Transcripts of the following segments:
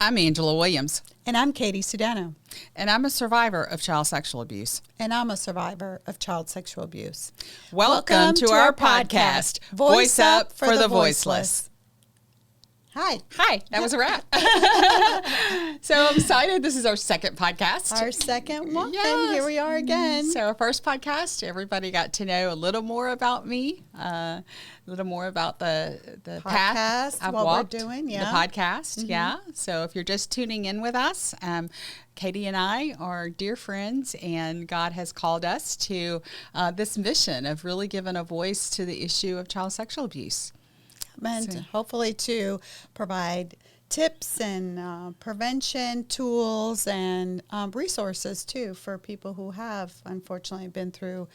I'm Angela Williams. And I'm Katy Sudano. And I'm a survivor of child sexual abuse. And I'm a survivor of child sexual abuse. Welcome to our podcast, Voice Up for the Voiceless. Hi. Hi, that was a wrap. So I'm excited. This is our second podcast. Our second one. Yes. And here we are again. So our first podcast, everybody got to know a little more about me, a little more about the path I've walked, we're doing, the podcast, yeah. So if you're just tuning in with us, Katy and I are dear friends, and God has called us to this mission of really giving a voice to the issue of child sexual abuse. And hopefully to provide tips and prevention tools and resources too for people who have unfortunately been through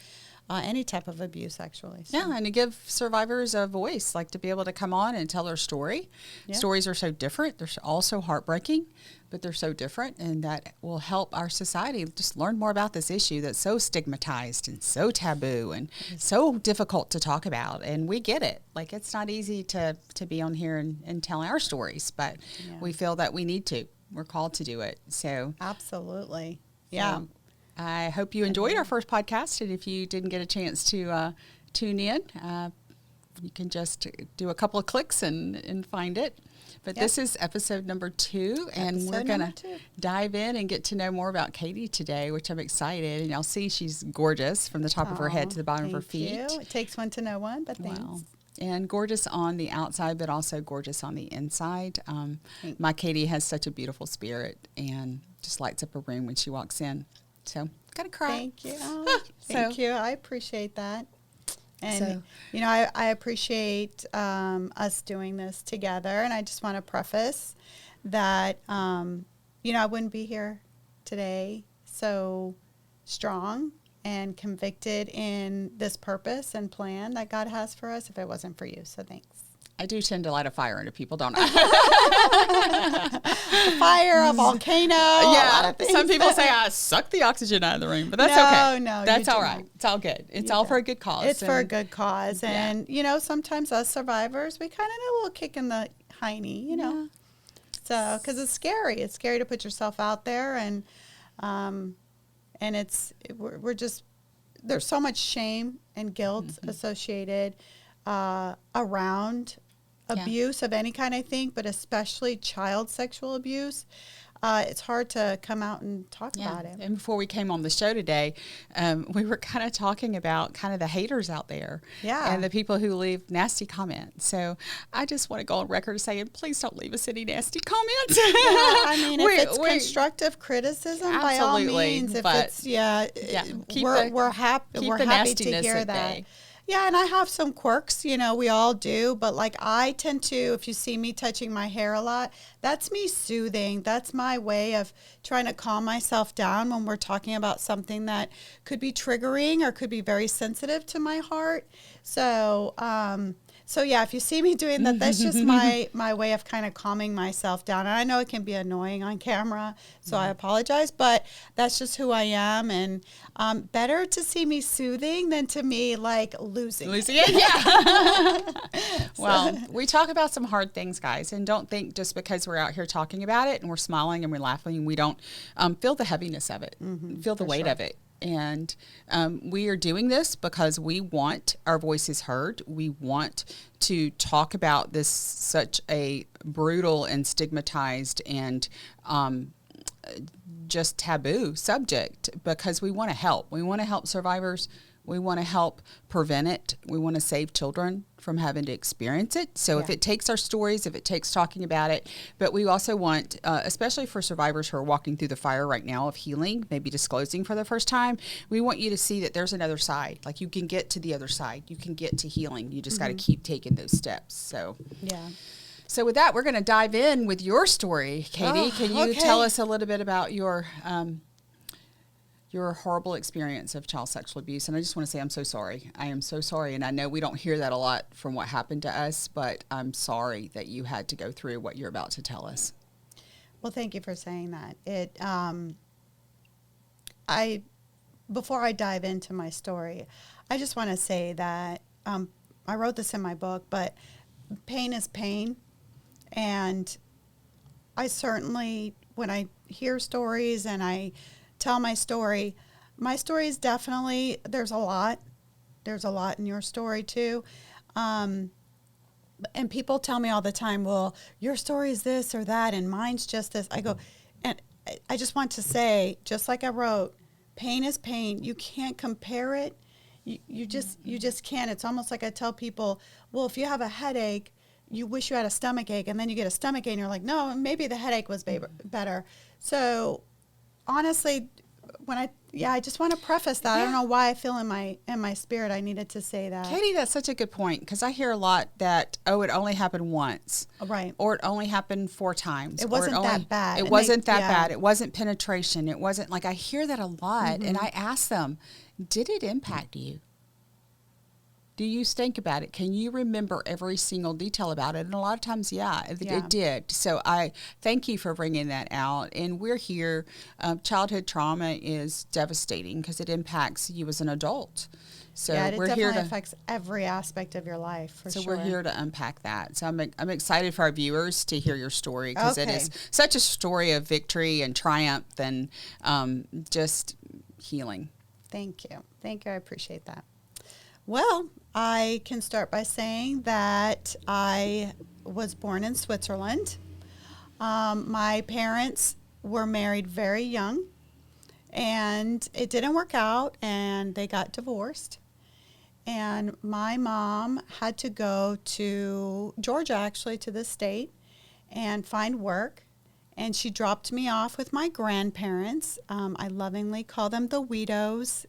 any type of abuse actually. So. Yeah, and to give survivors a voice, like to be able to come on and tell their story. Yeah. Stories are so different. They're also heartbreaking, but they're so different, and that will help our society just learn more about this issue that's so stigmatized and so taboo and so difficult to talk about. And we get it. Like, it's not easy to be on here and tell our stories, but we feel that we need to. We're called to do it. So absolutely. Yeah. I hope you enjoyed our first podcast, and if you didn't get a chance to tune in, you can just do a couple of clicks and find it. But this is episode number 2, and we're going to dive in and get to know more about Katy today, which I'm excited. And y'all see she's gorgeous from the top of her head to the bottom of her feet. Thank you. It takes one to know one, but thanks. Wow. And gorgeous on the outside, but also gorgeous on the inside. My Katy has such a beautiful spirit and just lights up a room when she walks in. So, gotta cry. Thank you. Thank you. I appreciate that. And, I appreciate us doing this together. And I just want to preface that, I wouldn't be here today so strong and convicted in this purpose and plan that God has for us if it wasn't for you. So thanks. I do tend to light a fire into people, don't I? A fire, a volcano. Yeah. A lot of things. Some people say I suck the oxygen out of the room, but that's okay. No, that's all right. It's all good. It's all for a good cause. It's for a good cause. And, sometimes us survivors, we kind of need a little kick in the hiney, Yeah. So, because it's scary. It's scary to put yourself out there. And we're just, there's so much shame and guilt associated around abuse of any kind, I think, but especially child sexual abuse. It's hard to come out and talk about it. And before we came on the show today, we were kind of talking about kind of the haters out there and the people who leave nasty comments. So I just want to go on record saying, please don't leave us any nasty comments. If it's constructive criticism, by all means. If it's, we're happy to hear that. Yeah, and I have some quirks, we all do, but like I tend to, if you see me touching my hair a lot, that's me soothing. That's my way of trying to calm myself down when we're talking about something that could be triggering or could be very sensitive to my heart. So if you see me doing that, that's just my way of kind of calming myself down. And I know it can be annoying on camera, so I apologize, but that's just who I am. And better to see me soothing than to me like losing it. Yeah. Well, we talk about some hard things, guys, and don't think just because we're out here talking about it and we're smiling and we're laughing, we don't feel the heaviness of it, feel the weight of it. And we are doing this because we want our voices heard. We want to talk about this such a brutal and stigmatized and just taboo subject because we want to help. We want to help survivors. We want to help prevent it. We want to save children from having to experience it. So if it takes our stories, if it takes talking about it, but we also want, especially for survivors who are walking through the fire right now of healing, maybe disclosing for the first time, we want you to see that there's another side. Like you can get to the other side. You can get to healing. You just got to keep taking those steps. So So with that, we're going to dive in with your story, Katy. Can you tell us a little bit about your horrible experience of child sexual abuse? And I just want to say I'm so sorry. I am so sorry. And I know we don't hear that a lot from what happened to us, but I'm sorry that you had to go through what you're about to tell us. Well, thank you for saying that. Before I dive into my story, I just want to say that I wrote this in my book, but pain is pain. And I certainly, when I hear stories and I tell my story is definitely, there's a lot in your story too. And people tell me all the time, well, your story is this or that and mine's just this. I go, and I just want to say, just like I wrote, pain is pain. You can't compare it. You just can't. It's almost like I tell people, well, if you have a headache, you wish you had a stomach ache, and then you get a stomach ache, and you're like, no, maybe the headache was better. So, honestly, I just want to preface that. Yeah. I don't know why I feel in my spirit I needed to say that. Katy, that's such a good point, because I hear a lot that, it only happened once. Right. Or it only happened 4 times. It wasn't that bad. It wasn't that bad. It wasn't penetration. It wasn't, like, I hear that a lot, and I ask them, did it impact you? Do you think about it? Can you remember every single detail about it? And a lot of times, it did. So I thank you for bringing that out. And we're here. Childhood trauma is devastating because it impacts you as an adult. So it definitely affects every aspect of your life, for sure. So we're here to unpack that. So I'm excited for our viewers to hear your story, because it is such a story of victory and triumph and just healing. Thank you. I appreciate that. Well, I can start by saying that I was born in Switzerland. My parents were married very young, and it didn't work out, and they got divorced. And my mom had to go to Georgia, actually, to the state, and find work. And she dropped me off with my grandparents. I lovingly call them the Weedos.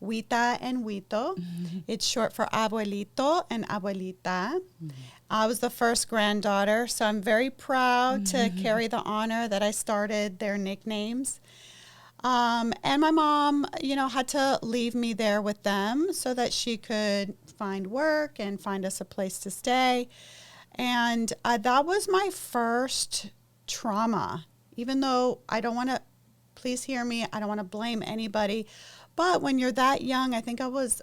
Huita and Huito. Mm-hmm. It's short for abuelito and abuelita. Mm-hmm. I was the first granddaughter, so I'm very proud to carry the honor that I started their nicknames. And my mom, had to leave me there with them so that she could find work and find us a place to stay. And that was my first trauma, even though please hear me, I don't want to blame anybody. But when you're that young, I think I was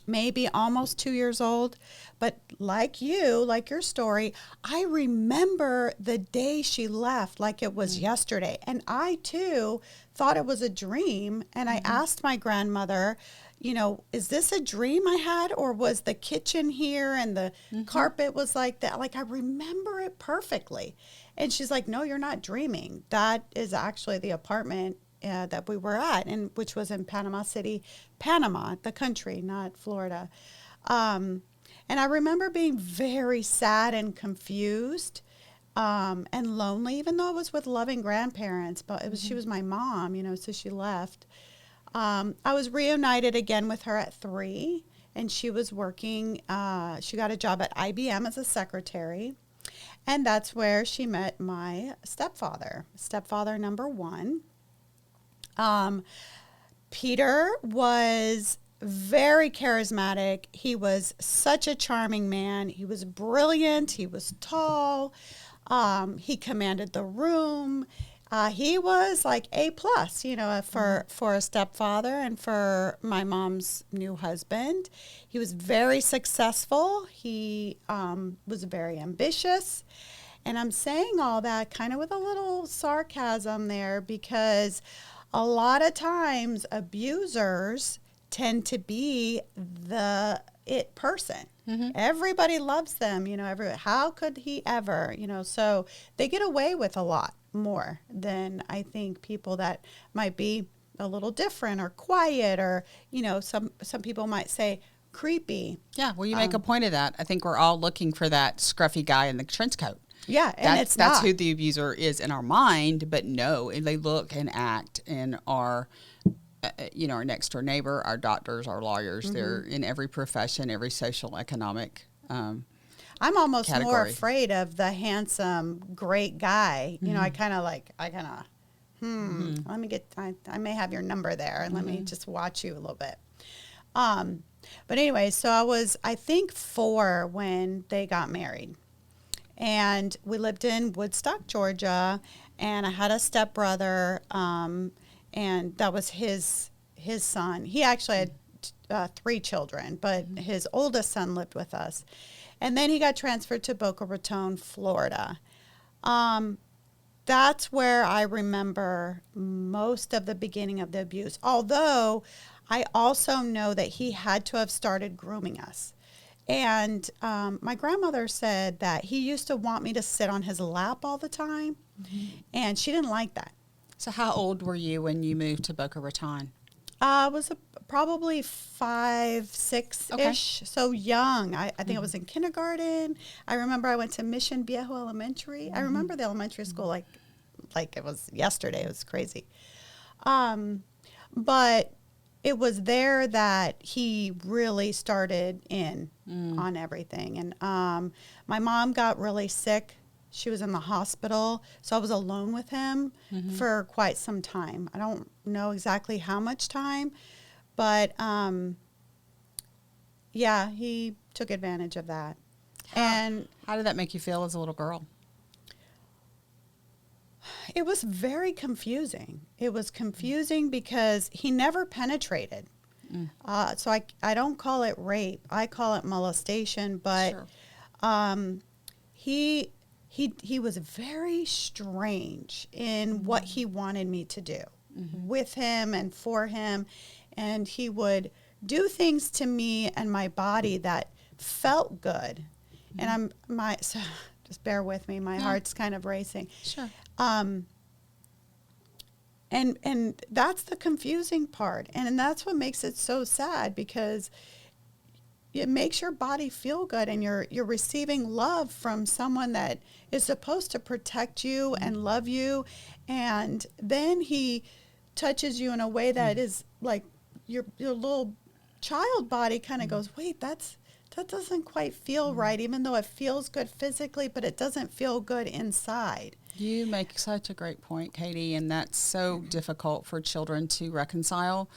maybe almost 2 years old. But like your story, I remember the day she left like it was yesterday. And I, too, thought it was a dream. And I asked my grandmother, is this a dream I had? Or was the kitchen here and the carpet was like that? Like, I remember it perfectly. And she's like, no, you're not dreaming. That is actually the apartment that we were at, and which was in Panama City, Panama, the country, not Florida. And I remember being very sad and confused and lonely, even though it was with loving grandparents. But she was my mom, so she left. I was reunited again with her at 3, and she was working. She got a job at IBM as a secretary, and that's where she met my stepfather number 1. Peter was very charismatic. He was such a charming man. He was brilliant. He was tall. He commanded the room. He was like A+, for a stepfather and for my mom's new husband. He was very successful. He was very ambitious. And I'm saying all that kind of with a little sarcasm there, because a lot of times abusers tend to be the it person. Everybody loves them, how could he ever, so they get away with a lot more than I think people that might be a little different or quiet or, some people might say creepy. Yeah, well, you make a point of that. I think we're all looking for that scruffy guy in the trench coat. Yeah, and that's who the abuser is in our mind, but no, they look and act and are, our next door neighbor, our doctors, our lawyers. They're in every profession, every social, economic I'm almost category. More afraid of the handsome, great guy. I kind of let me get, I may have your number there, and let me just watch you a little bit. But anyway, so I was, I think, 4 when they got married. And we lived in Woodstock, Georgia, and I had a stepbrother, and that was his son. He actually had 3 children, but his oldest son lived with us. And then he got transferred to Boca Raton, Florida. That's where I remember most of the beginning of the abuse. Although I also know that he had to have started grooming us. And my grandmother said that he used to want me to sit on his lap all the time, and she didn't like that. So how old were you when you moved to Boca Raton? I was probably 5, 6-ish, okay. So young. I think I was in kindergarten. I remember I went to Mission Viejo Elementary. I remember the elementary school like it was yesterday. It was crazy. But it was there that he really started in on everything. And my mom got really sick. She was in the hospital, so I was alone with him for quite some time. I don't know exactly how much time, but yeah, he took advantage of that. And how did that make you feel as a little girl? It was very confusing. It was confusing because he never penetrated. So I don't call it rape. I call it molestation, but he was very strange in what he wanted me to do with him and for him. And he would do things to me and my body that felt good. And so just bear with me. My heart's kind of racing. Sure. And that's the confusing part. And that's what makes it so sad, because it makes your body feel good, and you're receiving love from someone that is supposed to protect you and love you. And then he touches you in a way that is like your little child body kind of goes, wait, that doesn't quite feel right, even though it feels good physically, but it doesn't feel good inside. You make such a great point, Katy, and that's so difficult for children to reconcile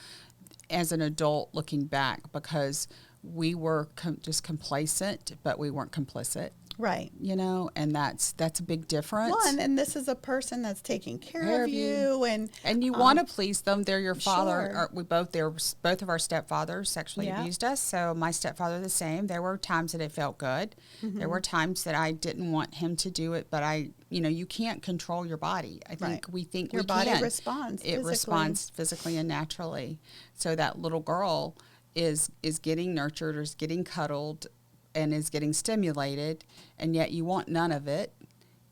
as an adult looking back, because we were just complacent, but we weren't complicit. Right. You know, and that's a big difference. Well, and this is a person that's taking care of you, and you want to please them. They're your father. Sure. Both of our stepfathers sexually abused us. So my stepfather the same. There were times that it felt good. There were times that I didn't want him to do it, but you can't control your body. I think we think your we body can. responds. It responds physically and naturally. So that little girl is getting nurtured, or is getting cuddled, and is getting stimulated, and yet you want none of it,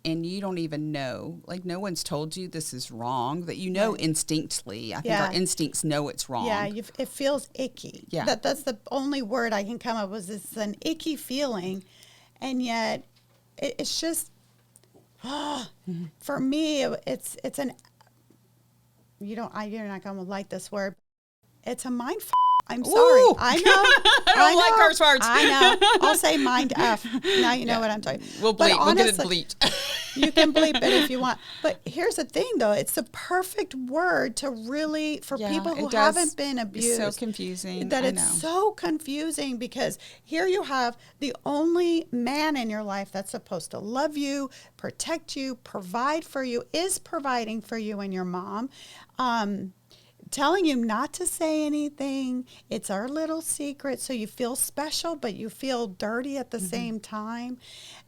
and you don't even know. Like, no one's told you this is wrong, that instinctively. I think our instincts know it's wrong. Yeah, it feels icky. Yeah. That's the only word I can come up with. It's an icky feeling, and yet it's just, for me, it's an, you're not going to like this word. It's a mind f***. I'm sorry. Ooh. I know. I don't like curse words. I know. I'll say mind F. Now you know what I'm talking. We'll bleep. We'll get it bleeped. You can bleep it if you want. But here's the thing, though. It's the perfect word to really, for people who haven't been abused. It's so confusing. It's so confusing, because here you have the only man in your life that's supposed to love you, protect you, provide for you, is providing for you and your mom. Telling you not to say anything. It's our little secret, so you feel special, but you feel dirty at the same time,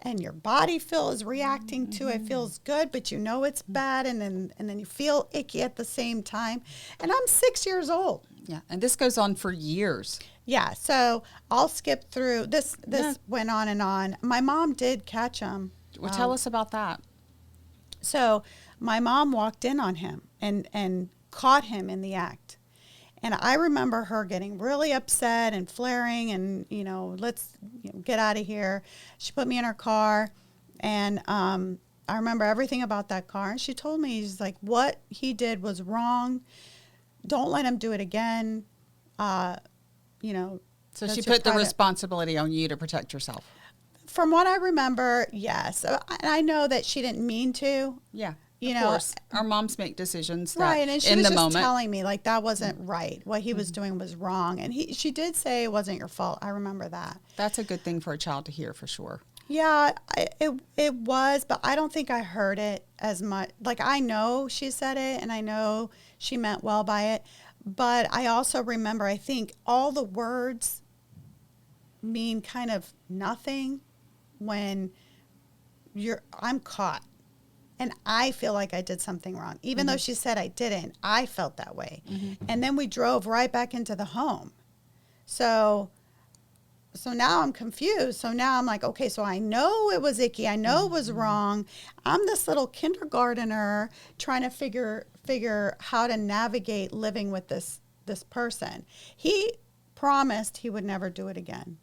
and your body is reacting to it. Feels good, but you know it's bad, and then you feel icky at the same time. And I'm 6 years old. Yeah, and this goes on for years. Yeah, so I'll skip through this. Went on and on. My mom did catch him. Well, tell us about that. So my mom walked in on him and caught him in the act. And I remember her getting really upset and flaring and, let's get out of here. She put me in her car, and I remember everything about that car. And she told me, she's like, what he did was wrong. Don't let him do it again. So she put the responsibility on you to protect yourself. From what I remember, yes. And I know that she didn't mean to. Yeah. Of course, our moms make decisions that right, and she in was the just moment. telling me like that wasn't right. What he was doing was wrong, and she did say it wasn't your fault. I remember that. That's a good thing for a child to hear, for sure. Yeah, it was, but I don't think I heard it as much. Like, I know she said it, and I know she meant well by it, but I also remember, I think all the words mean kind of nothing when I'm caught. and I feel like I did something wrong. Even though she said I didn't, I felt that way. And then we drove right back into the home. So now I'm confused. So now I'm like, okay, so I know it was icky. I know it was wrong. I'm this little kindergartner trying to figure how to navigate living with this person. He promised he would never do it again.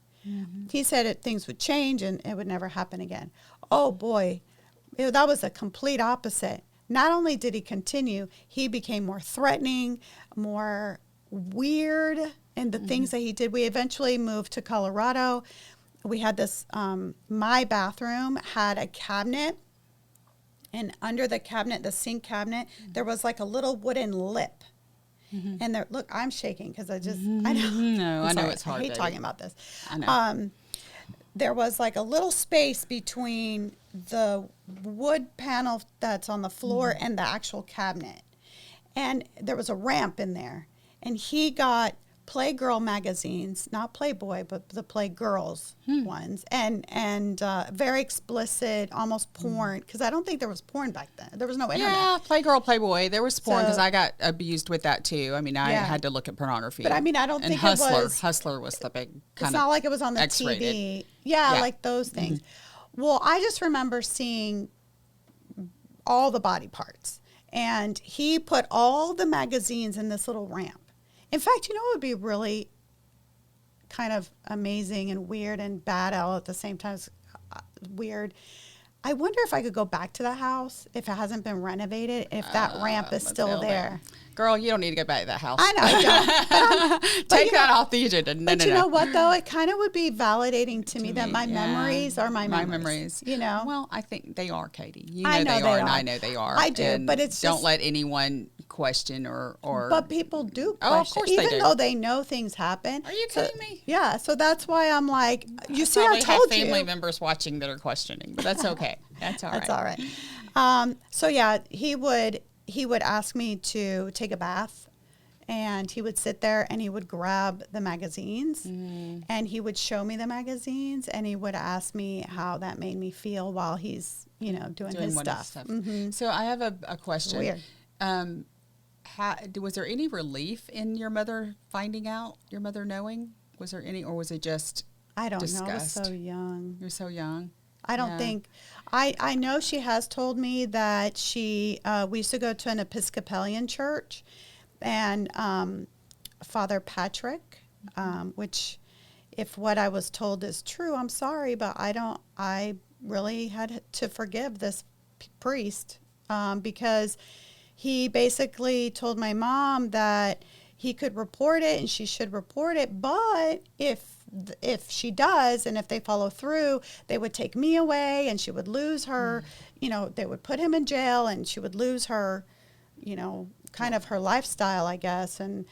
He said things would change and it would never happen again. Oh boy, that was a complete opposite. Not only did he continue, he became more threatening, more weird, and the things that he did. We eventually moved to Colorado. We had this, my bathroom had a cabinet, and under the cabinet, the sink cabinet, there was like a little wooden lip. And there, look, I'm shaking because I know. No, I know it's hard. I hate talking about this. I know. There was like a little space between the wood panel that's on the floor and the actual cabinet. And there was a ramp in there. And he got Playgirl magazines, not Playboy, but the Playgirls ones, and very explicit, almost porn, because I don't think there was porn back then. There was no internet. Yeah, Playgirl, Playboy, there was porn, because I got abused with that too. I mean, I had to look at pornography. But I mean, I don't think Hustler, it was. Hustler was the big kind of It's not like it was on the X-rated. TV. Yeah, like those things. Well, I just remember seeing all the body parts, and he put all the magazines in this little ramp. In fact, you know, it would be really kind of amazing and weird and bad all at the same time. It's weird. I wonder if I could go back to the house if it hasn't been renovated, if that ramp is still there. Girl, you don't need to go back to that house. I know, I don't. Take that off the agenda. But you know what, though? It kind of would be validating to me that my memories are my memories. You know? Well, I think they are, Katie. You know, I know they are, and I know they are. I do, and but it's don't just, let anyone question or. But people do question. Oh, of course they do. Even though they know things happen. Are you kidding me? Yeah, so that's why I'm like, you see, I told you. Probably have family members watching that are questioning, but that's okay. That's all right. That's all right. So yeah, he would ask me to take a bath, and he would sit there and he would grab the magazines and he would show me the magazines, and he would ask me how that made me feel while he's, you know, doing his stuff. So I have a question. Weird. Was there any relief in your mother finding out, your mother knowing? Was there any, or was it just I don't disgust? know. I was so young. You're so young. I don't think. I know she has told me that we used to go to an Episcopalian church, and Father Patrick, which, if what I was told is true, I'm sorry, but I really had to forgive this priest because he basically told my mom that he could report it and she should report it, but if she does, and if they follow through, they would take me away and she would lose her, you know, they would put him in jail and she would lose her, you know, kind of her lifestyle, I guess. And,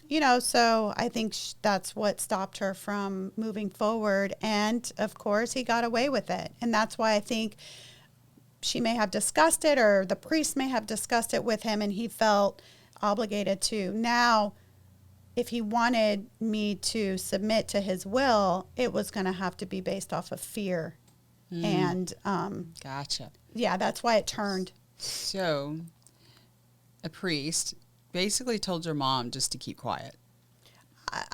you know, so I think that's what stopped her from moving forward. And of course he got away with it. And that's why I think she may have discussed it, or the priest may have discussed it with him, and he felt obligated to. Now, if he wanted me to submit to his will, it was going to have to be based off of fear. And gotcha. Yeah, that's why it turned. So a priest basically told your mom just to keep quiet.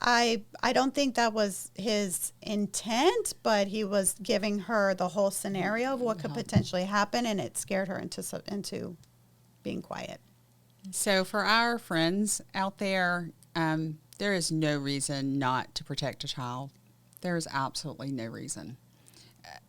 I don't think that was his intent, but he was giving her the whole scenario of what could potentially happen, and it scared her into being quiet. So for our friends out there, there is no reason not to protect a child. There is absolutely no reason.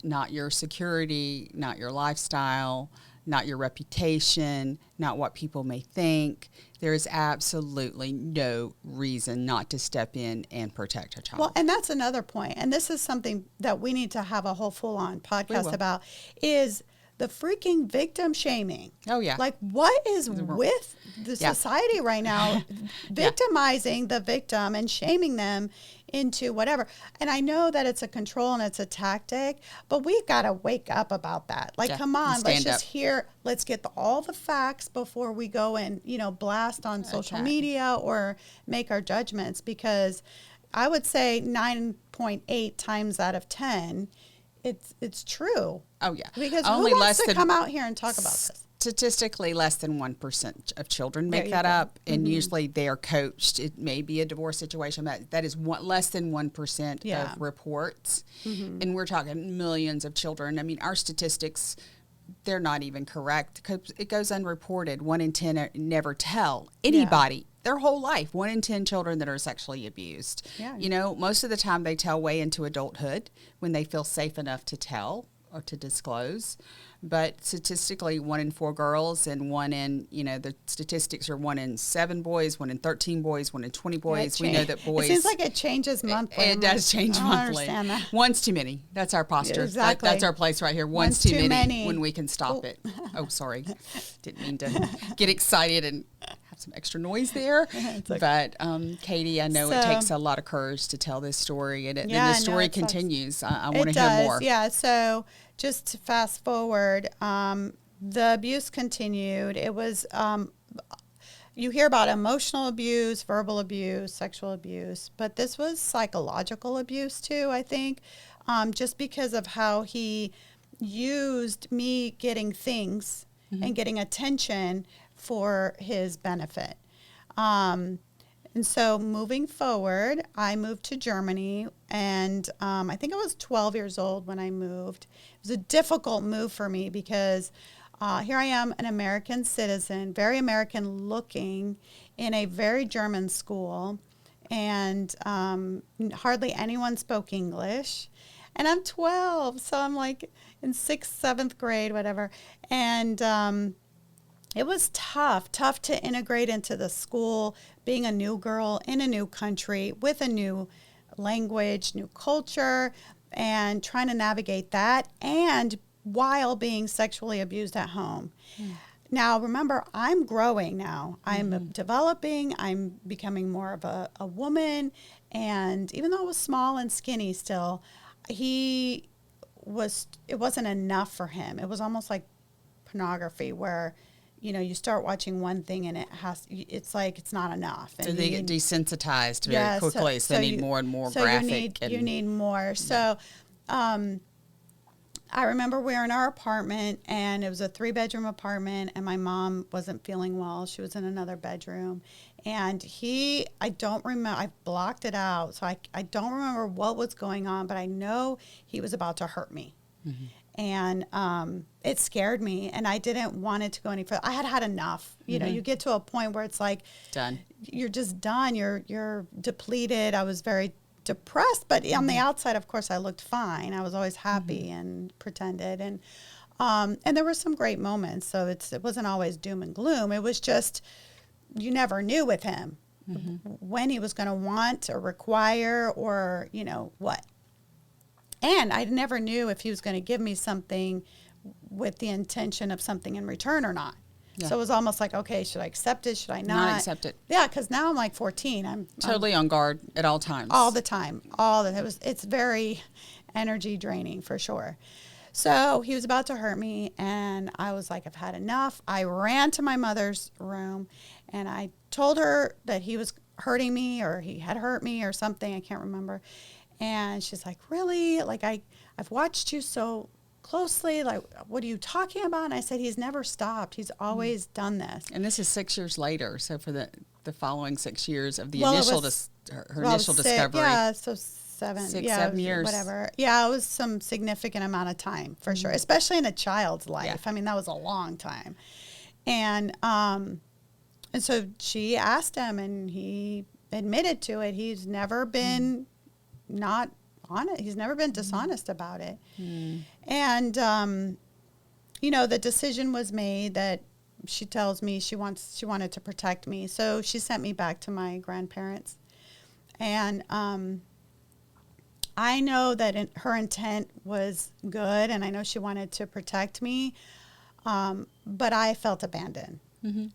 Not your security, not your lifestyle, not your reputation, not what people may think. There is absolutely no reason not to step in and protect a child. Well, and that's another point, and this is something that we need to have a whole full-on podcast about, is the freaking victim shaming. Oh, yeah. Like, what is with the society right now? Victimizing the victim and shaming them into whatever. And I know that it's a control and it's a tactic, but we've got to wake up about that. Like, come on, let's just let's get all the facts before we go and, you know, blast on social media or make our judgments, because I would say 9.8 times out of 10, it's true. Oh yeah, because only who wants to come out here and talk about this? Statistically, less than 1% of children make that up, and usually they are coached. It may be a divorce situation, but that is less than 1% of reports, and we're talking millions of children. I mean, our statistics, they're not even correct because it goes unreported. 1 in 10 never tell anybody their whole life. 1 in 10 children that are sexually abused. Yeah. You know, most of the time they tell way into adulthood when they feel safe enough to tell or to disclose. But statistically, 1 in 4 girls and 1 in, the statistics are 1 in 7 boys, 1 in 13 boys, 1 in 20 boys. We know that boys. It seems like it changes monthly. It does change monthly. I understand that. One's too many. That's our posture. Exactly. That's our place right here. One's too many when we can stop it. Oh, sorry. Didn't mean to get excited and have some extra noise there. But Katy, I know it takes a lot of courage to tell this story, and the story continues. I want to hear more. Yeah, so just to fast forward, the abuse continued. It was, you hear about emotional abuse, verbal abuse, sexual abuse, but this was psychological abuse too, I think, just because of how he used me getting things and getting attention for his benefit. And so moving forward, I moved to Germany, and I think I was 12 years old when I moved. It was a difficult move for me because here I am, an American citizen, very American looking, in a very German school, and hardly anyone spoke English. And I'm 12, so I'm like in 6th, 7th grade, whatever. And it was tough to integrate into the school, being a new girl in a new country with a new language, new culture, and trying to navigate that, and while being sexually abused at home. Now, remember, I'm growing now. I'm developing. I'm becoming more of a woman. And even though I was small and skinny still, it wasn't enough for him. It was almost like pornography where, you start watching one thing and it's like it's not enough. And so they get desensitized very quickly, so they need more and more graphic. You need more. So I remember we were in our apartment, and it was a 3-bedroom apartment, and my mom wasn't feeling well. She was in another bedroom. And I don't remember, I blocked it out, so I don't remember what was going on, but I know he was about to hurt me. And it scared me, and I didn't want it to go any further. I had had enough. You know, you get to a point where it's like done. You're just done. You're depleted. I was very depressed, but on the outside, of course, I looked fine. I was always happy and pretended, and there were some great moments. So it wasn't always doom and gloom. It was just you never knew with him when he was going to want or require or what. And I never knew if he was going to give me something with the intention of something in return or not. Yeah. So it was almost like, okay, should I accept it? Should I not? Accept it. Yeah, because now I'm like 14. I'm totally on guard at all times. All the time. It's very energy draining for sure. So he was about to hurt me, and I was like, I've had enough. I ran to my mother's room, and I told her that he was hurting me or he had hurt me or something. I can't remember. And she's like, really? Like, I've watched you so closely. Like, what are you talking about? And I said, he's never stopped. He's always done this. And this is 6 years later. So for the following 6 years of the initial discovery. Yeah, so 7 years. Whatever. Yeah, it was some significant amount of time for sure, especially in a child's life. Yeah. I mean, that was a long time. And so she asked him, and he admitted to it. He's never been not honest. He's never been dishonest about it. And, the decision was made that she tells me she wanted to protect me. So she sent me back to my grandparents. And I know that her intent was good, and I know she wanted to protect me. But I felt abandoned.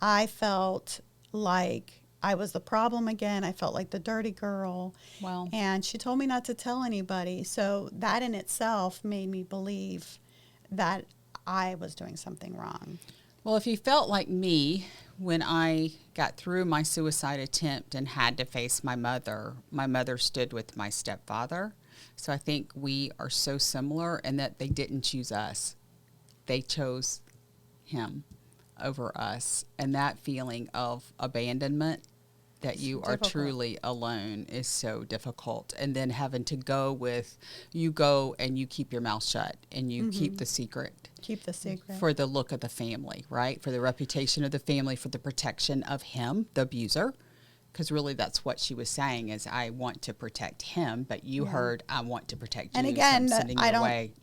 I felt like I was the problem again. I felt like the dirty girl. Wow. And she told me not to tell anybody. So that in itself made me believe that I was doing something wrong. Well, if you felt like me when I got through my suicide attempt and had to face my mother stood with my stepfather. So I think we are so similar in that they didn't choose us. They chose him over us. And that feeling of abandonment, that you are truly alone, is so difficult. And then having to go with, you go and you keep your mouth shut and you keep the secret. Keep the secret. For the look of the family, right? For the reputation of the family, for the protection of him, the abuser. Because really that's what she was saying is, I want to protect him, but you heard, I want to protect you. And again, so I don't, away.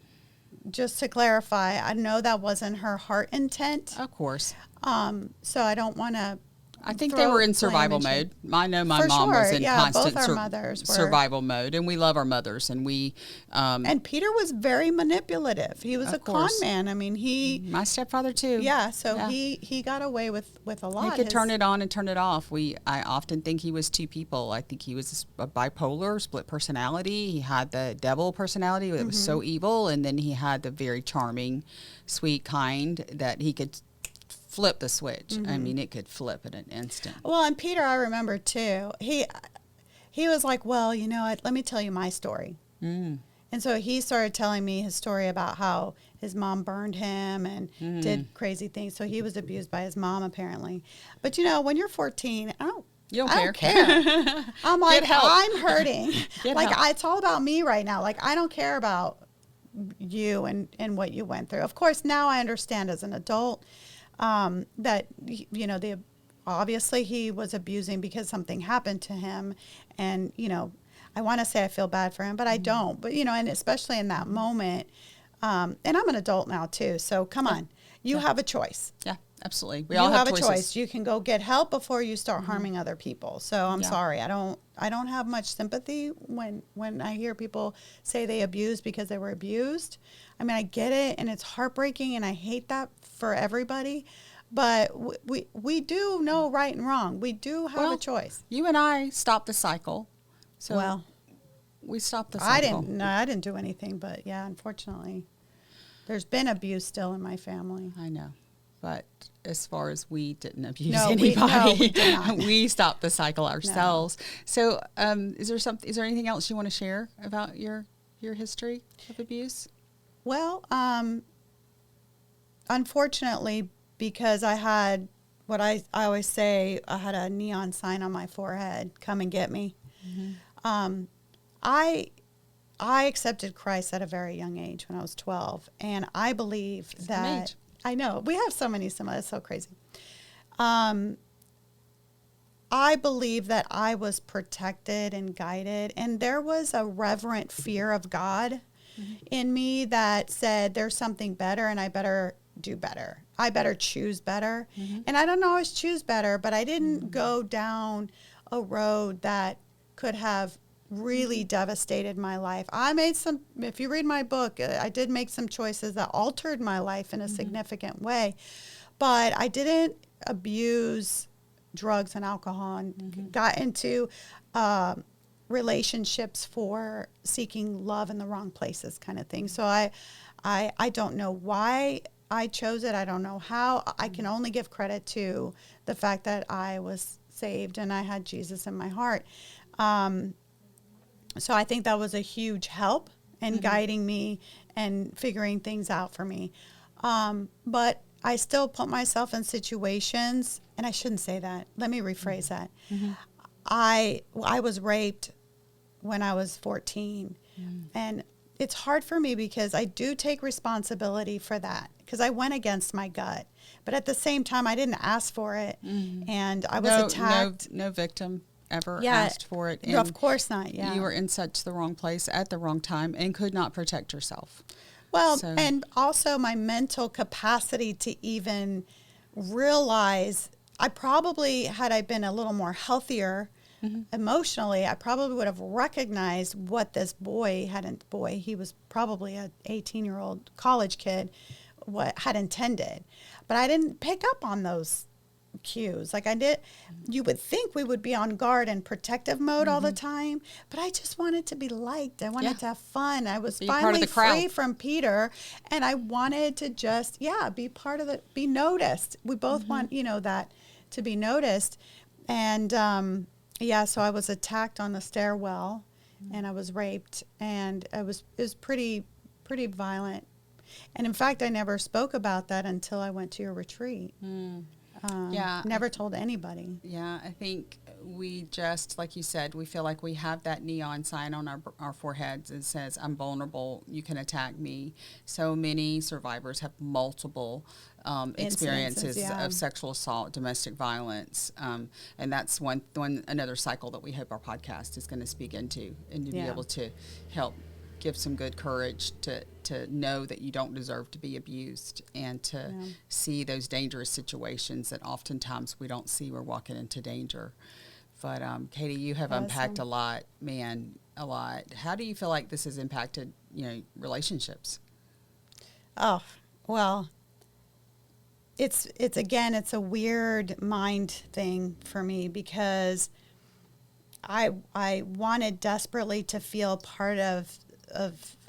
Just to clarify, I know that wasn't her heart intent. Of course. So I don't want to. I think they were in survival mode. I know my mom was in constant survival mode, and we love our mothers, and we. And Peter was very manipulative. He was a con man. I mean, my stepfather too. Yeah, so he got away with a lot. He could turn it on and turn it off. I often think he was two people. I think he was a bipolar, split personality. He had the devil personality that was so evil, and then he had the very charming, sweet, kind that he could flip the switch. I mean, it could flip in an instant. Well, and Peter, I remember too. He was like, well, you know what? Let me tell you my story. And so he started telling me his story about how his mom burned him and did crazy things. So he was abused by his mom, apparently. But you know, when you're 14, I don't care. I'm like, I'm hurting. It's all about me right now. Like, I don't care about you and what you went through. Of course, now I understand as an adult that, you know, obviously he was abusing because something happened to him. And, you know, I want to say I feel bad for him, but I don't. But, you know, and especially in that moment, and I'm an adult now too. So come on, you have a choice. Yeah, absolutely. We all have choices. A choice. You can go get help before you start harming other people. So I'm sorry. I don't have much sympathy when I hear people say they abused because they were abused. I mean, I get it, and it's heartbreaking, and I hate that for everybody. But we do know right and wrong. We do have a choice. You and I stopped the cycle. So we stopped the cycle. I didn't do anything, but yeah, unfortunately, there's been abuse still in my family. I know, but as far as we didn't abuse anybody, we did not. We stopped the cycle ourselves. No. So, is there anything else you want to share about your history of abuse? Well, unfortunately, because I had what I always say, I had a neon sign on my forehead, "Come and get me." I accepted Christ at a very young age when I was 12, and I believe that I know we have so many similar. It's so crazy. I believe that I was protected and guided, and there was a reverent fear of God in me that said there's something better, and I better do better. I better choose better. And I don't always choose better, but I didn't go down a road that could have really devastated my life. I made some, if you read my book, I did make some choices that altered my life in a significant way, but I didn't abuse drugs and alcohol and got into relationships for seeking love in the wrong places kind of thing. So I don't know why I chose it. I don't know how. I can only give credit to the fact that I was saved and I had Jesus in my heart. So I think that was a huge help in guiding me and figuring things out for me. But I still put myself in situations, and I shouldn't say that. Let me rephrase that. I was raped when I was 14. And it's hard for me because I do take responsibility for that because I went against my gut. But at the same time, I didn't ask for it. And I was attacked. No victim ever asked for it. And of course not, You were in such the wrong place at the wrong time and could not protect yourself. Well, and also my mental capacity to even realize, I probably, had I been a little more healthier emotionally, I probably would have recognized what this boy he was probably an 18-year-old college kid, what had intended. But I didn't pick up on those cues like I did. You would think we would be on guard and protective mode all the time, but I just wanted to be liked. I wanted to have fun. I was finally free from Peter, and I wanted to just be part of be noticed. We both want that to be noticed. And so I was attacked on the stairwell and I was raped, and it was pretty violent. And in fact, I never spoke about that until I went to your retreat. Never told anybody. Yeah, I think we just, like you said, we feel like we have that neon sign on our foreheads that says, I'm vulnerable, you can attack me. So many survivors have multiple experiences of sexual assault, domestic violence. And that's another cycle that we hope our podcast is going to speak into, and to be able to help give some good courage to know that you don't deserve to be abused, and to see those dangerous situations that oftentimes we don't see. We're walking into danger. But Katy, you have unpacked a lot, a lot. How do you feel like this has impacted, relationships? Oh, well, it's a weird mind thing for me, because I wanted desperately to feel part of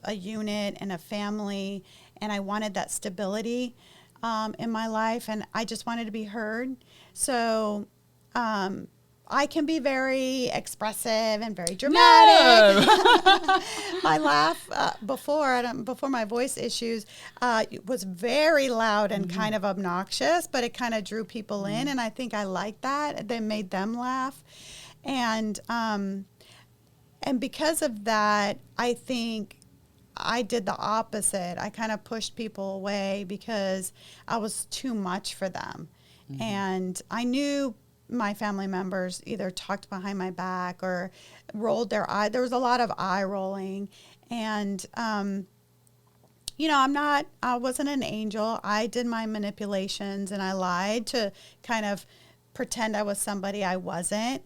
a unit and a family, and I wanted that stability in my life, and I just wanted to be heard. So I can be very expressive and very dramatic. No. My laugh before my voice issues was very loud and kind of obnoxious, but it kind of drew people in, and I think I liked that. They made them laugh, and because of that, I think I did the opposite. I kind of pushed people away because I was too much for them. And I knew my family members either talked behind my back or rolled their eye. There was a lot of eye rolling. And, I wasn't an angel. I did my manipulations, and I lied to kind of pretend I was somebody I wasn't.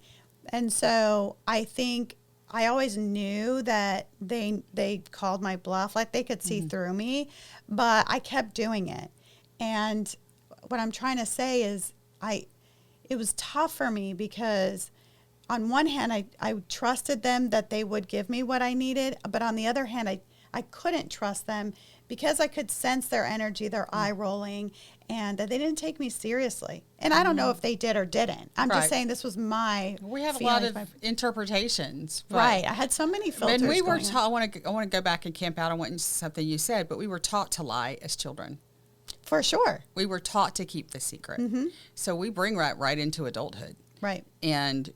And so I think I always knew that they called my bluff, like they could see through me, but I kept doing it. And what I'm trying to say is it was tough for me, because on one hand, I trusted them that they would give me what I needed, but on the other hand, I couldn't trust them because I could sense their energy, their eye rolling, and that they didn't take me seriously. And I don't know if they did or didn't. I'm just saying this was my We have feelings, a lot of interpretations. Right. I had so many filters. And we were taught, I want to go back and camp out on something you said, but we were taught to lie as children. For sure. We were taught to keep the secret. So we bring right into adulthood. Right. And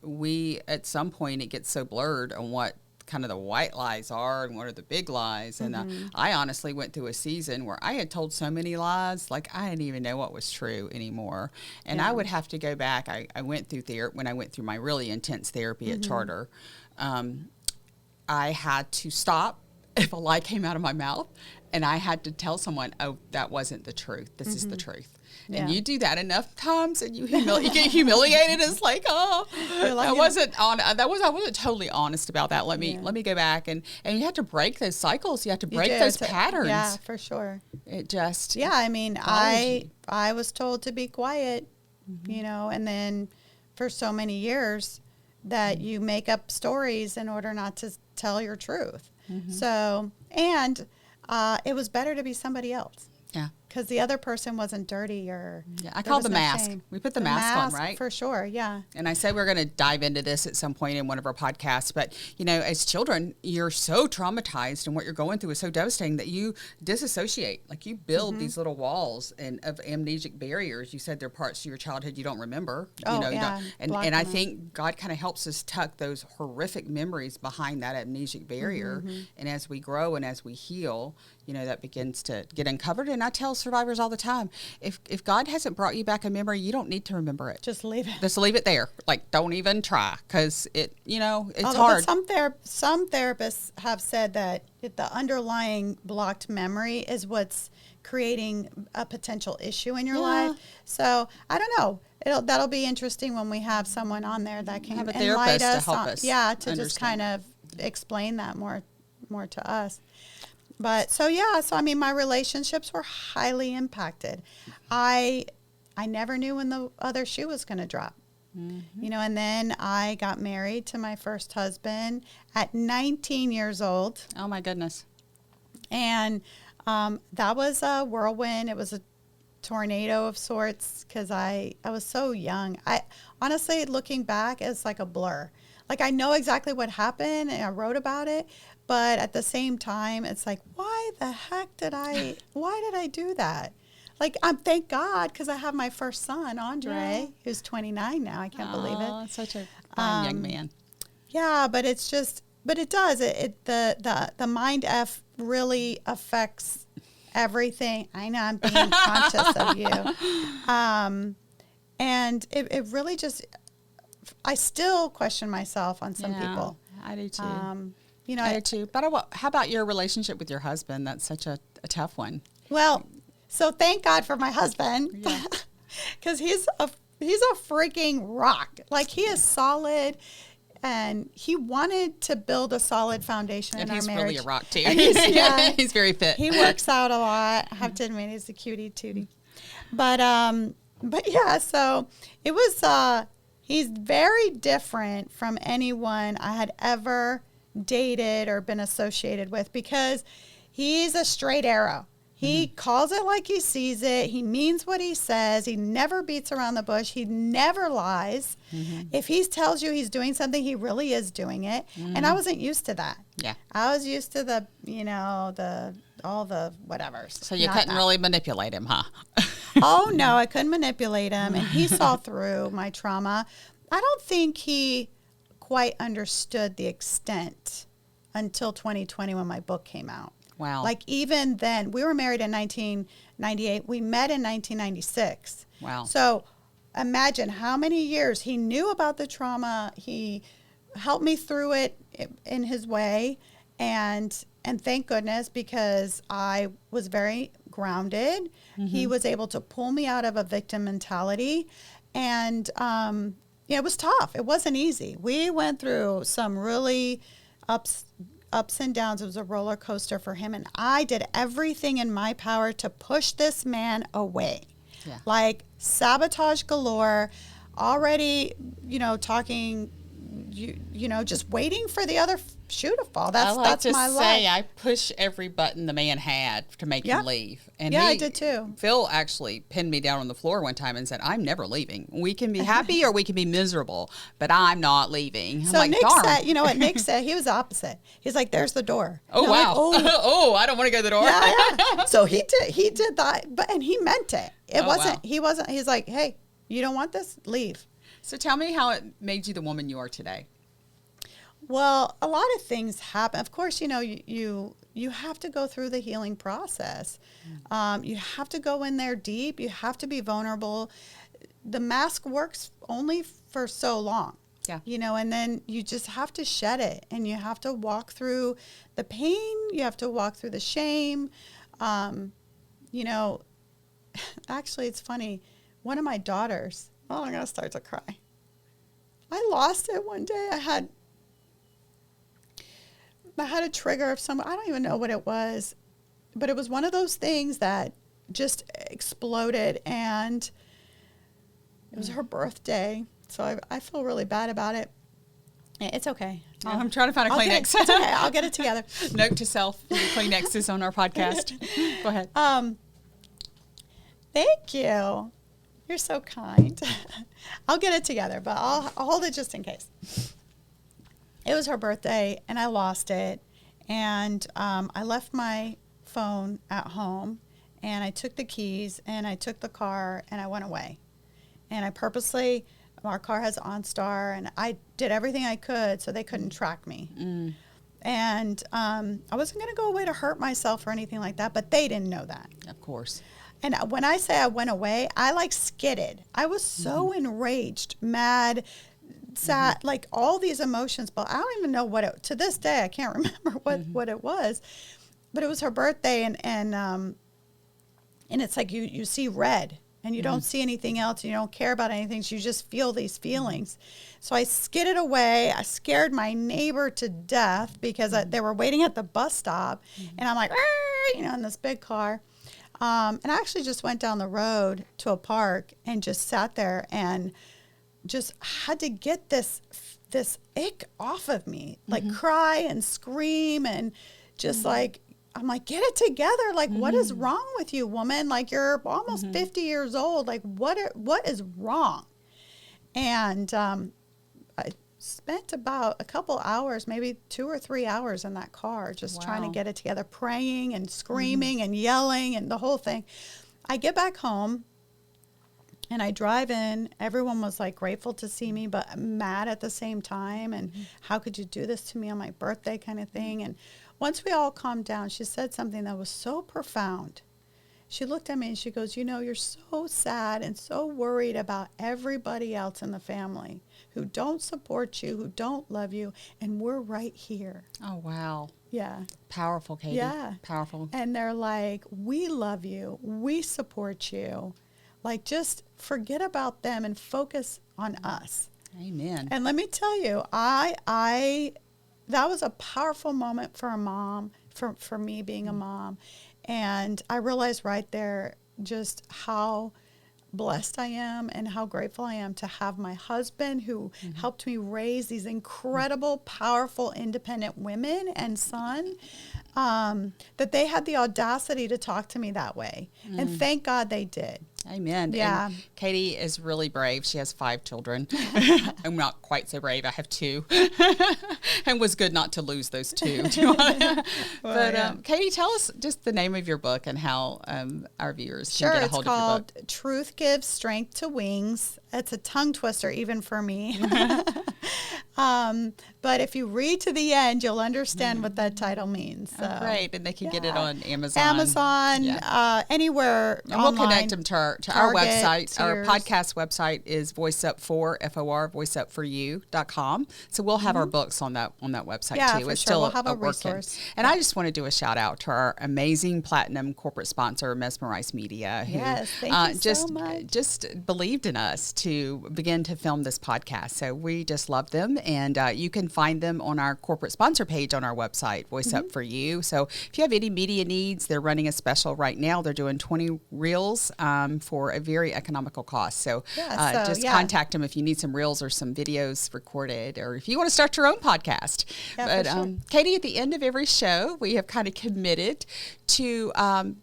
at some point, it gets so blurred on what kind of the white lies are and what are the big lies. And I honestly went through a season where I had told so many lies, like I didn't even know what was true anymore. And I would have to go back. I went through when I went through my really intense therapy at Charter, I had to stop if a lie came out of my mouth, and I had to tell someone, oh, that wasn't the truth. This is the truth. And you do that enough times, and you get humiliated. It's like, oh, I wasn't totally honest about that. Let me go back, and you have to break those cycles. You have to break those patterns. Yeah, for sure. It just I mean, I was told to be quiet, and then for so many years that you make up stories in order not to tell your truth. So, and it was better to be somebody else. Yeah. Because the other person wasn't dirty or... Yeah, I call it the mask. Shame. We put the mask on, right? For sure, yeah. And I say we're going to dive into this at some point in one of our podcasts. But, as children, you're so traumatized, and what you're going through is so devastating that you disassociate. Like, you build these little walls of amnesic barriers. You said they're parts of your childhood you don't remember. And I think God kind of helps us tuck those horrific memories behind that amnesic barrier. And as we grow and as we heal, that begins to get uncovered. And I tell survivors all the time, if God hasn't brought you back a memory, you don't need to remember it. Just leave it. Just leave it there. Like, don't even try, because it's hard. But some therapists have said that the underlying blocked memory is what's creating a potential issue in your life. So I don't know. That'll be interesting when we have someone on there that can have a therapist to help us. Yeah, to understand. Just kind of explain that more to us. But so I mean, my relationships were highly impacted. I never knew when the other shoe was going to drop. And then I got married to my first husband at 19 years old. Oh my goodness. And that was a whirlwind. It was a tornado of sorts, because I was so young. I honestly, looking back, it's like a blur. like, I know exactly what happened and I wrote about it, but at the same time, it's like, why did I do that? Like, thank God, because I have my first son, Andre, who's 29 now. I can't believe it. Oh, such a fine young man. Yeah, but it's just, but it does. The mind F really affects everything. I know, I'm being conscious of you. And it really just, I still question myself on some people. I do too. I do too. But how about your relationship with your husband? That's such a tough one. Well, so thank God for my husband, because he's a freaking rock. Like, he is solid, and he wanted to build a solid foundation in our marriage. And he's really a rock too. And he's very fit. He works out a lot. I have to admit, he's a cutie tootie. But yeah, so it was. He's very different from anyone I had ever dated or been associated with, because he's a straight arrow. He calls it like he sees it. He means what he says. He never beats around the bush. He never lies. If he tells you he's doing something, he really is doing it. And I wasn't used to that. Yeah. I was used to all the whatevers. So you couldn't really manipulate him, huh? Oh, no, I couldn't manipulate him. And he saw through my trauma. I don't think he quite understood the extent until 2020 when my book came out. Wow. Like, even then, we were married in 1998. We met in 1996. Wow. So imagine how many years he knew about the trauma. He helped me through it in his way. And thank goodness, because I was very grounded. He was able to pull me out of a victim mentality. And it was tough. It wasn't easy. We went through some really ups and downs. It was a roller coaster for him. And I did everything in my power to push this man away. Yeah. Like, sabotage galore, already, talking, just waiting for the other shoe to fall. That's my life. I push every button the man had to make him leave. And I did too. Phil actually pinned me down on the floor one time and said, I'm never leaving. We can be happy or we can be miserable, but I'm not leaving. So Nick said, you know what Nick said? He was the opposite. He's like, there's the door. Oh, wow. Like, I don't want to go to the door. Yeah. So he did that, and he meant it. He's like, hey, you don't want this? Leave. So tell me how it made you the woman you are today. Well, a lot of things happen. Of course, you have to go through the healing process. You have to go in there deep. You have to be vulnerable. The mask works only for so long. Yeah. And then you just have to shed it, and you have to walk through the pain. You have to walk through the shame. Actually, it's funny. One of my daughters, I'm going to start to cry. I lost it one day. I had a trigger of some, I don't even know what it was, but it was one of those things that just exploded, and it was her birthday. So I feel really bad about it. It's okay. I'm trying to find a Kleenex. It's okay. I'll get it together. Note to self, Kleenex is on our podcast. Go ahead. Thank you. You're so kind. I'll get it together, but I'll hold it just in case. It was her birthday, and I lost it. And I left my phone at home, and I took the keys, and I took the car, and I went away. And I purposely, our car has OnStar, and I did everything I could so they couldn't track me. And I wasn't going to go away to hurt myself or anything like that, but they didn't know that. Of course. And when I say I went away, I skidded. I was so enraged, mad, sad, like all these emotions, but I don't even know to this day, I can't remember what it was, but it was her birthday, and it's like you see red, and you don't see anything else, and you don't care about anything, so you just feel these feelings. So I skidded away. I scared my neighbor to death because they were waiting at the bus stop, and I'm like, in this big car. And I actually just went down the road to a park and just sat there and just had to get this ick off of me, like cry and scream and just like, I'm like, get it together. Like, what is wrong with you, woman? Like, you're almost 50 years old. Like, what is wrong? And spent about a couple hours, maybe 2 or 3 hours in that car, just trying to get it together, praying and screaming and yelling and the whole thing. I get back home and I drive in. Everyone was like grateful to see me, but mad at the same time. And how could you do this to me on my birthday kind of thing? And once we all calmed down, she said something that was so profound. She looked at me and she goes, you know, you're so sad and so worried about everybody else in the family who don't support you, who don't love you, and we're right here. Oh, wow. Yeah. Powerful, Katy. Yeah. Powerful. And they're like, we love you. We support you. Like, just forget about them and focus on us. Amen. And let me tell you, that was a powerful moment for a mom, for me being a mom. And I realized right there just how blessed I am and how grateful I am to have my husband who helped me raise these incredible, powerful, independent women and son, that they had the audacity to talk to me that way. And thank God they did. Amen. Yeah. And Katy is really brave. She has 5 children. I'm not quite so brave. I have 2. And was good not to lose those 2. But Katy, tell us just the name of your book and how our viewers can get a hold of your book. It's called Truth Gives Strength to Wings. It's a tongue twister even for me. But if you read to the end, you'll understand what that title means. So. Oh, great. And they can get it on Amazon. Anywhere and online. We'll connect them to our website. Our podcast website is voiceup4, F-O-R, voiceupforyou.com. So we'll have our books on that website too. It's still we'll have a resource. And I just want to do a shout out to our amazing platinum corporate sponsor, Mesmerize Media, who thank you so much. just believed in us to begin to film this podcast. So we just love them. And you can find them on our corporate sponsor page on our website, Voice Up for You. So if you have any media needs, they're running a special right now. They're doing 20 reels for a very economical cost. So, contact them if you need some reels or some videos recorded, or if you want to start your own podcast. Katy, at the end of every show, we have kind of committed to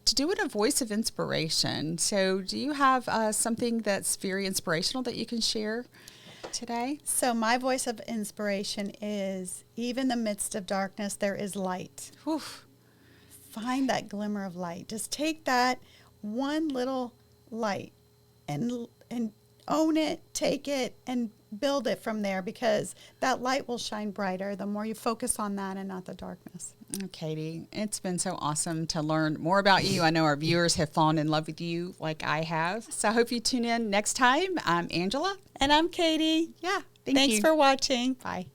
doing a voice of inspiration. So do you have something that's very inspirational that you can share today? So my voice of inspiration is, even in the midst of darkness, there is light. Oof. Find that glimmer of light. Just take that one little light and own it, take it, and build it from there, because that light will shine brighter the more you focus on that and not the darkness. Katy, it's been so awesome to learn more about you. I know our viewers have fallen in love with you like I have. So I hope you tune in next time. I'm Angela. And I'm Katy. Yeah. Thanks for watching. Bye.